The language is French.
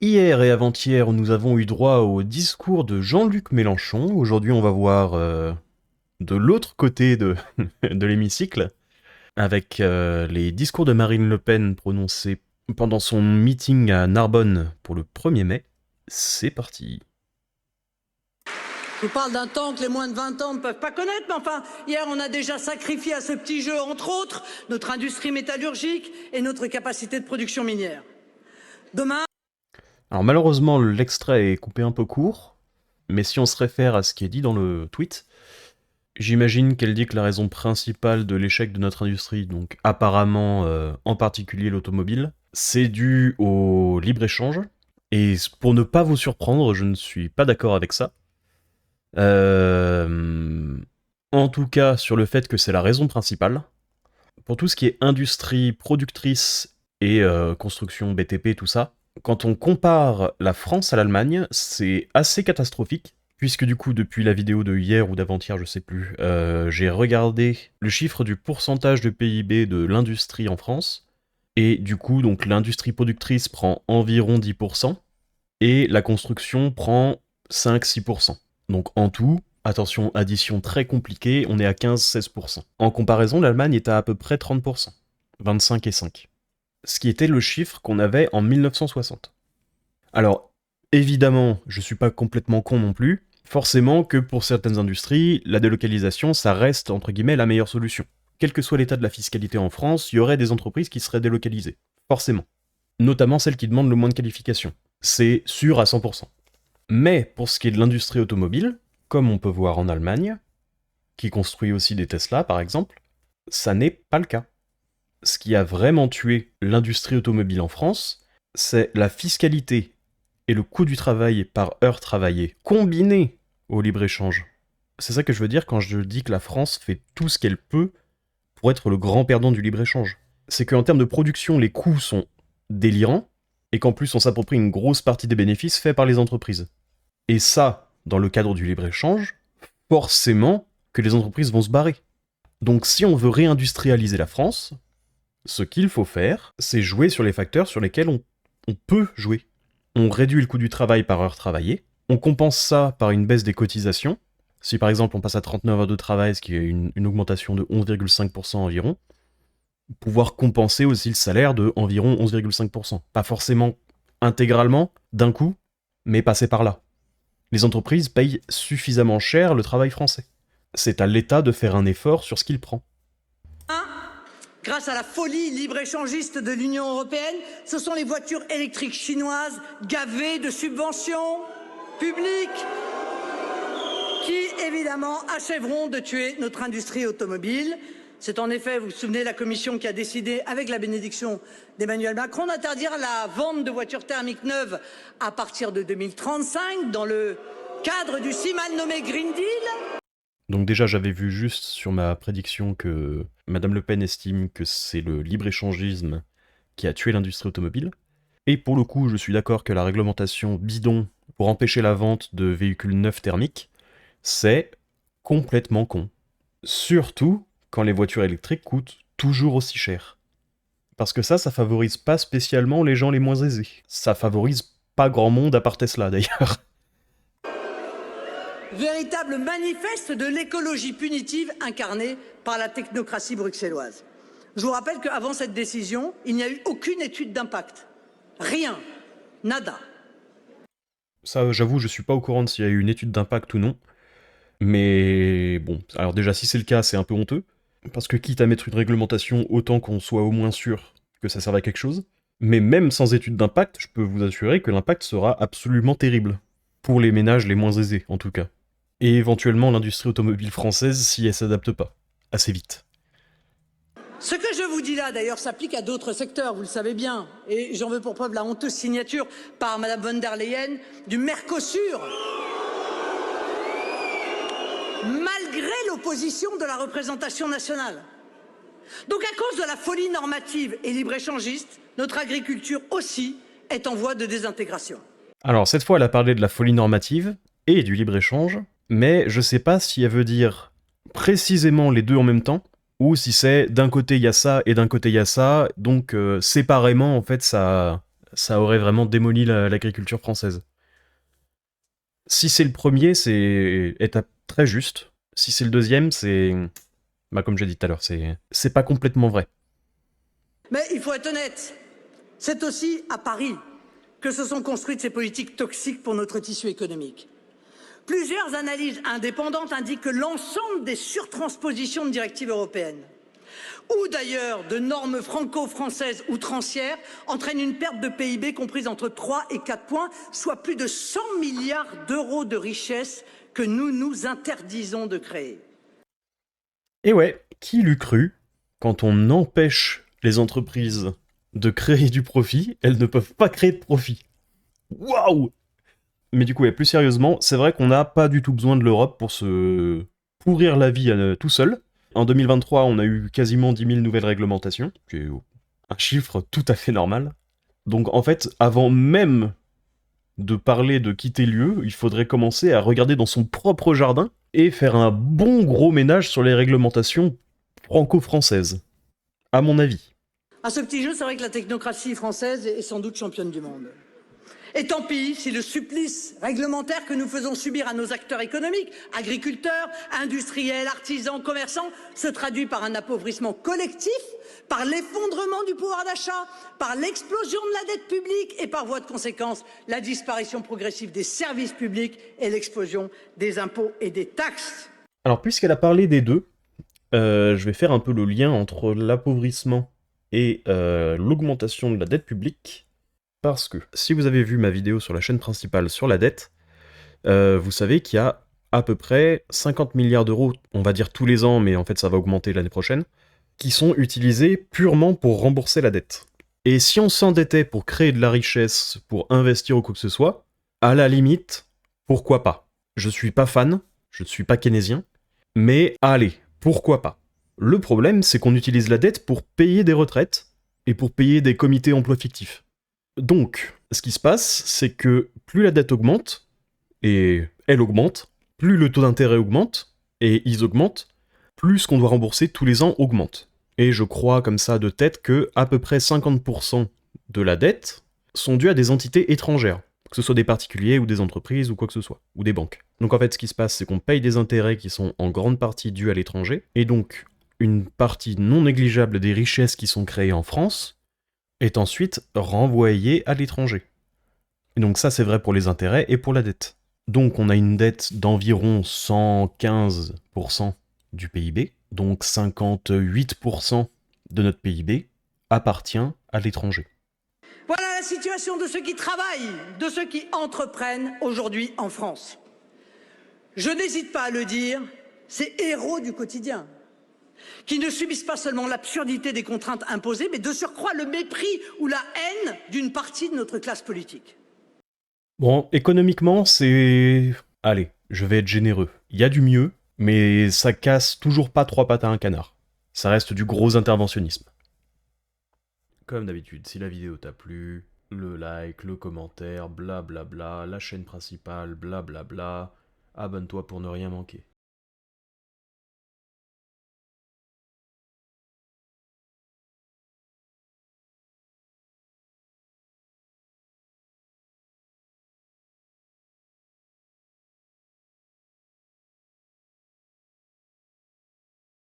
Hier et avant-hier, nous avons eu droit au discours de Jean-Luc Mélenchon. Aujourd'hui, on va voir de l'autre côté de, de l'hémicycle, avec les discours de Marine Le Pen prononcés pendant son meeting à Narbonne pour le 1er mai. C'est parti. Je vous parle d'un temps que les moins de 20 ans ne peuvent pas connaître, mais enfin, hier, on a déjà sacrifié à ce petit jeu, entre autres, notre industrie métallurgique et notre capacité de production minière. Demain... Alors malheureusement, l'extrait est coupé un peu court, mais si on se réfère à ce qui est dit dans le tweet, j'imagine qu'elle dit que la raison principale de l'échec de notre industrie, donc apparemment en particulier l'automobile, c'est dû au libre-échange. Et pour ne pas vous surprendre, je ne suis pas d'accord avec ça. En tout cas, sur le fait que c'est la raison principale. Pour tout ce qui est industrie productrice et construction BTP, tout ça, quand on compare la France à l'Allemagne, c'est assez catastrophique. Puisque du coup, depuis la vidéo de hier ou d'avant-hier, je sais plus, j'ai regardé le chiffre du pourcentage de PIB de l'industrie en France. Et du coup, donc l'industrie productrice prend environ 10%, et la construction prend 5-6%. Donc en tout, attention, addition très compliquée, on est à 15-16%. En comparaison, l'Allemagne est à peu près 30%, 25 et 5. Ce qui était le chiffre qu'on avait en 1960. Alors, évidemment, je suis pas complètement con non plus, forcément que pour certaines industries, la délocalisation, ça reste entre guillemets la meilleure solution. Quel que soit l'état de la fiscalité en France, il y aurait des entreprises qui seraient délocalisées. Forcément. Notamment celles qui demandent le moins de qualification. C'est sûr à 100%. Mais pour ce qui est de l'industrie automobile, comme on peut voir en Allemagne, qui construit aussi des Tesla par exemple, ça n'est pas le cas. Ce qui a vraiment tué l'industrie automobile en France, c'est la fiscalité et le coût du travail par heure travaillée, combiné au libre-échange. C'est ça que je veux dire quand je dis que la France fait tout ce qu'elle peut pour être le grand perdant du libre-échange. C'est qu'en termes de production, les coûts sont délirants, et qu'en plus on s'approprie une grosse partie des bénéfices faits par les entreprises. Et ça, dans le cadre du libre-échange, forcément que les entreprises vont se barrer. Donc si on veut réindustrialiser la France, ce qu'il faut faire, c'est jouer sur les facteurs sur lesquels on peut jouer. On réduit le coût du travail par heure travaillée, on compense ça par une baisse des cotisations. Si par exemple on passe à 39 heures de travail, ce qui est une augmentation de 11,5% environ, pouvoir compenser aussi le salaire de environ 11,5%. Pas forcément intégralement, d'un coup, mais passer par là. Les entreprises payent suffisamment cher le travail français. C'est à l'État de faire un effort sur ce qu'il prend. Grâce à la folie libre-échangiste de l'Union européenne, ce sont les voitures électriques chinoises gavées de subventions publiques qui, évidemment, achèveront de tuer notre industrie automobile. C'est en effet, vous vous souvenez, la Commission qui a décidé, avec la bénédiction d'Emmanuel Macron, d'interdire la vente de voitures thermiques neuves à partir de 2035 dans le cadre du si mal nommé Green Deal. Donc déjà, j'avais vu juste sur ma prédiction que Madame Le Pen estime que c'est le libre-échangisme qui a tué l'industrie automobile. Et pour le coup, je suis d'accord que la réglementation bidon pour empêcher la vente de véhicules neufs thermiques, c'est complètement con. Surtout quand les voitures électriques coûtent toujours aussi cher. Parce que ça favorise pas spécialement les gens les moins aisés. Ça favorise pas grand monde à part Tesla d'ailleurs. Véritable manifeste de l'écologie punitive incarnée par la technocratie bruxelloise. Je vous rappelle qu'avant cette décision, il n'y a eu aucune étude d'impact. Rien. Nada. Ça, j'avoue, je suis pas au courant de s'il y a eu une étude d'impact ou non. Mais bon, alors déjà, si c'est le cas, c'est un peu honteux. Parce que quitte à mettre une réglementation, autant qu'on soit au moins sûr que ça serve à quelque chose. Mais même sans étude d'impact, je peux vous assurer que l'impact sera absolument terrible. Pour les ménages les moins aisés, en tout cas. Et éventuellement l'industrie automobile française si elle s'adapte pas. Assez vite. Ce que je vous dis là, d'ailleurs, s'applique à d'autres secteurs, vous le savez bien. Et j'en veux pour preuve la honteuse signature par Madame von der Leyen du Mercosur. Malgré l'opposition de la représentation nationale. Donc à cause de la folie normative et libre-échangiste, notre agriculture aussi est en voie de désintégration. Alors cette fois elle a parlé de la folie normative et du libre-échange, mais je sais pas si elle veut dire précisément les deux en même temps, ou si c'est d'un côté il y a ça et d'un côté il y a ça, donc séparément en fait ça ça aurait vraiment démoli l'agriculture française. Si c'est le premier, c'est étape très juste. Si c'est le deuxième, c'est... Bah, comme j'ai dit tout à l'heure, c'est pas complètement vrai. Mais il faut être honnête, c'est aussi à Paris que se sont construites ces politiques toxiques pour notre tissu économique. Plusieurs analyses indépendantes indiquent que l'ensemble des surtranspositions de directives européennes ou d'ailleurs de normes franco-françaises outrancières entraînent une perte de PIB comprise entre 3 et 4 points, soit plus de 100 milliards d'euros de richesse que nous nous interdisons de créer. Et ouais, qui l'eût cru, quand on empêche les entreprises de créer du profit, elles ne peuvent pas créer de profit. Waouh! Mais du coup, plus sérieusement, c'est vrai qu'on n'a pas du tout besoin de l'Europe pour se pourrir la vie tout seul. En 2023, on a eu quasiment 10 000 nouvelles réglementations, qui est un chiffre tout à fait normal. Donc en fait, avant même de parler de quitter l'UE, il faudrait commencer à regarder dans son propre jardin et faire un bon gros ménage sur les réglementations franco-françaises, à mon avis. À ce petit jeu, c'est vrai que la technocratie française est sans doute championne du monde. Et tant pis si le supplice réglementaire que nous faisons subir à nos acteurs économiques, agriculteurs, industriels, artisans, commerçants, se traduit par un appauvrissement collectif, par l'effondrement du pouvoir d'achat, par l'explosion de la dette publique et par voie de conséquence, la disparition progressive des services publics et l'explosion des impôts et des taxes. Alors puisqu'elle a parlé des deux, je vais faire un peu le lien entre l'appauvrissement et l'augmentation de la dette publique. Parce que, si vous avez vu ma vidéo sur la chaîne principale sur la dette, vous savez qu'il y a à peu près 50 milliards d'euros, on va dire tous les ans, mais en fait ça va augmenter l'année prochaine, qui sont utilisés purement pour rembourser la dette. Et si on s'endettait pour créer de la richesse, pour investir ou quoi que ce soit, à la limite, pourquoi pas? Je suis pas fan, je ne suis pas keynésien, mais allez, pourquoi pas? Le problème, c'est qu'on utilise la dette pour payer des retraites et pour payer des comités emploi fictifs. Donc, ce qui se passe, c'est que plus la dette augmente, et elle augmente, plus le taux d'intérêt augmente, et ils augmentent, plus ce qu'on doit rembourser tous les ans augmente. Et je crois comme ça de tête que à peu près 50% de la dette sont dues à des entités étrangères, que ce soit des particuliers ou des entreprises ou quoi que ce soit, ou des banques. Donc en fait, ce qui se passe, c'est qu'on paye des intérêts qui sont en grande partie dus à l'étranger, et donc une partie non négligeable des richesses qui sont créées en France est ensuite renvoyé à l'étranger. Et donc ça, c'est vrai pour les intérêts et pour la dette. Donc on a une dette d'environ 115% du PIB, donc 58% de notre PIB appartient à l'étranger. Voilà la situation de ceux qui travaillent, de ceux qui entreprennent aujourd'hui en France. Je n'hésite pas à le dire, ces héros du quotidien, qui ne subissent pas seulement l'absurdité des contraintes imposées, mais de surcroît le mépris ou la haine d'une partie de notre classe politique. Bon, économiquement, c'est... Allez, je vais être généreux. Il y a du mieux, mais ça casse toujours pas trois pattes à un canard. Ça reste du gros interventionnisme. Comme d'habitude, si la vidéo t'a plu, le like, le commentaire, blablabla, la chaîne principale, blablabla, abonne-toi pour ne rien manquer.